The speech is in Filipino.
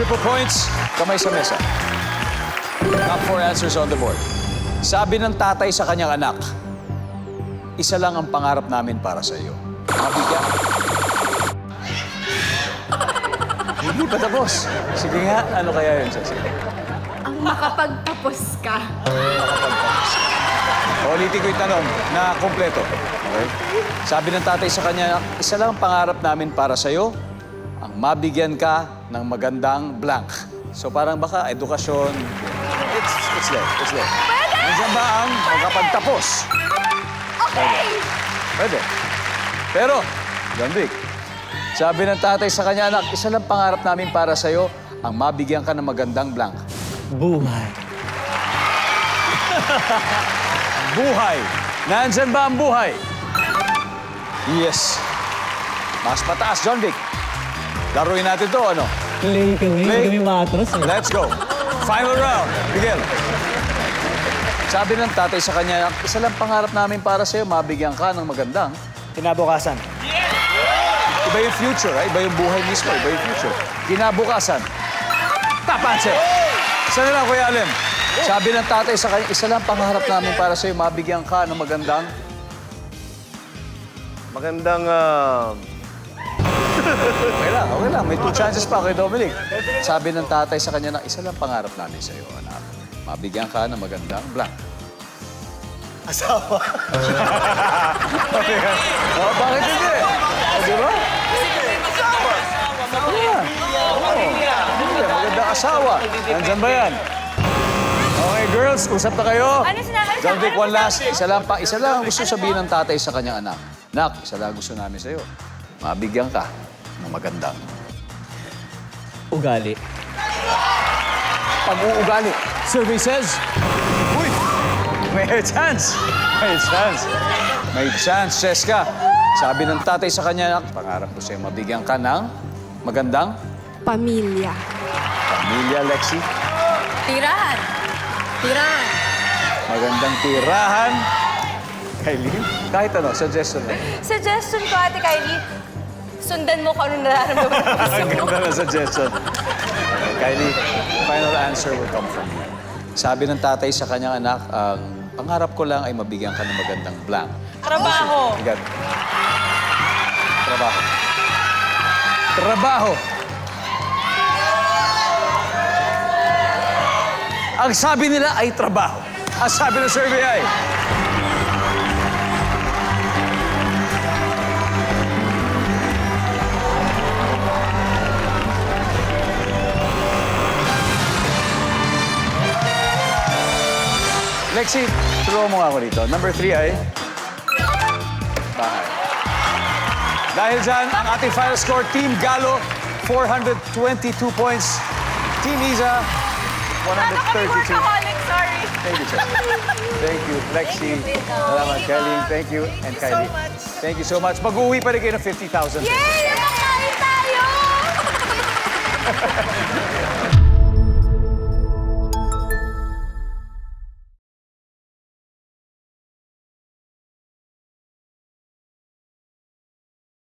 triple points, kamay sa mesa. Top 4 answers on the board. Sabi ng tatay sa kanyang anak, isa lang ang pangarap namin para sa iyo. Mabigyan. Hindi pa tapos. Sige nga, ano kaya yun, Ceci? Ang makapagtapos ka. Makapagtapos. Ulitin ko yung tanong na kompleto. Okay? Sabi ng tatay sa kanya, isa lang ang pangarap namin para sa'yo, ang mabigyan ka ng magandang blank. So parang baka edukasyon. It's there. Nandiyan ba ang makapagtapos? Okay! Pwede. Pero, John Vic, sabi ng tatay sa kanya, anak, isa lang pangarap namin para sa'yo, ang mabigyan ka ng magandang blank. Buhay. Buhay. Nandyan ba ang buhay? Yes. Mas mataas, John Vic. Laruin natin to, ano? Play kami. Play. Hindi kami matras. Let's go. Final round. Miguel. Sabi ng tatay sa kanya, isa lang pangarap namin para sa'yo, mabigyan ka ng magandang. Kinabukasan. Iba yung future, iba yung buhay mismo, iba yung future. Kinabukasan. Top answer. Isa na lang, Kuya Alem. Sabi ng tatay sa kanya, isa lang pangarap namin para sa'yo, mabigyan ka ng magandang. Magandang... Okay lang. May 2 chances pa kay Dominic. Sabi ng tatay sa kanya na, isa lang pangarap namin sa'yo, anak. Mabigyan ka ng magandang blank. asawa. Oh, bakit hindi? Oh, di ba? Magandang asawa. Nandyan ba yan? Okay, girls, usap na kayo. Ano sinabi? John Vic, one last. Isa lang ang gusto sabihin ng tatay sa kanyang anak. Nak, isa lang gusto namin sa'yo. Mabigyan ka ng magandang. Ugali. Pag-uugali. Survey says, uy, may chance. May chance, Cheska. Sabi ng tatay sa kanya, pangarap ko sa'yo, mabigyan ka ng magandang Pamilya. pamilya, Lexi. Tirahan. Magandang tirahan. Kylie, kahit ano, suggestion lang. Suggestion ko, Ate Kylie, sundan mo kung ano nararamdaman ng puso Ang mo. ganda na suggestion. Okay, Kylie, final answer will come from you. Sabi ng tatay sa kanyang anak, ang pangarap ko lang ay mabigyan ka ng magandang blank. Trabaho. Agad. Trabaho. Ang sabi nila ay trabaho. Ang sabi ng survey ay... Lexi, turuan mo nga ako dito. Number 3 ay... bahay. Dahil dyan, ang ating final score, Team Galo, 422 points. Team Isa, 132. Sorry. Thank you, Chelsea. Thank you, Lexi. Salamat, Kelly. Thank you, and Kylie. Thank you so much. Mag-uwi pa rin kayo ng 50,000. Yay!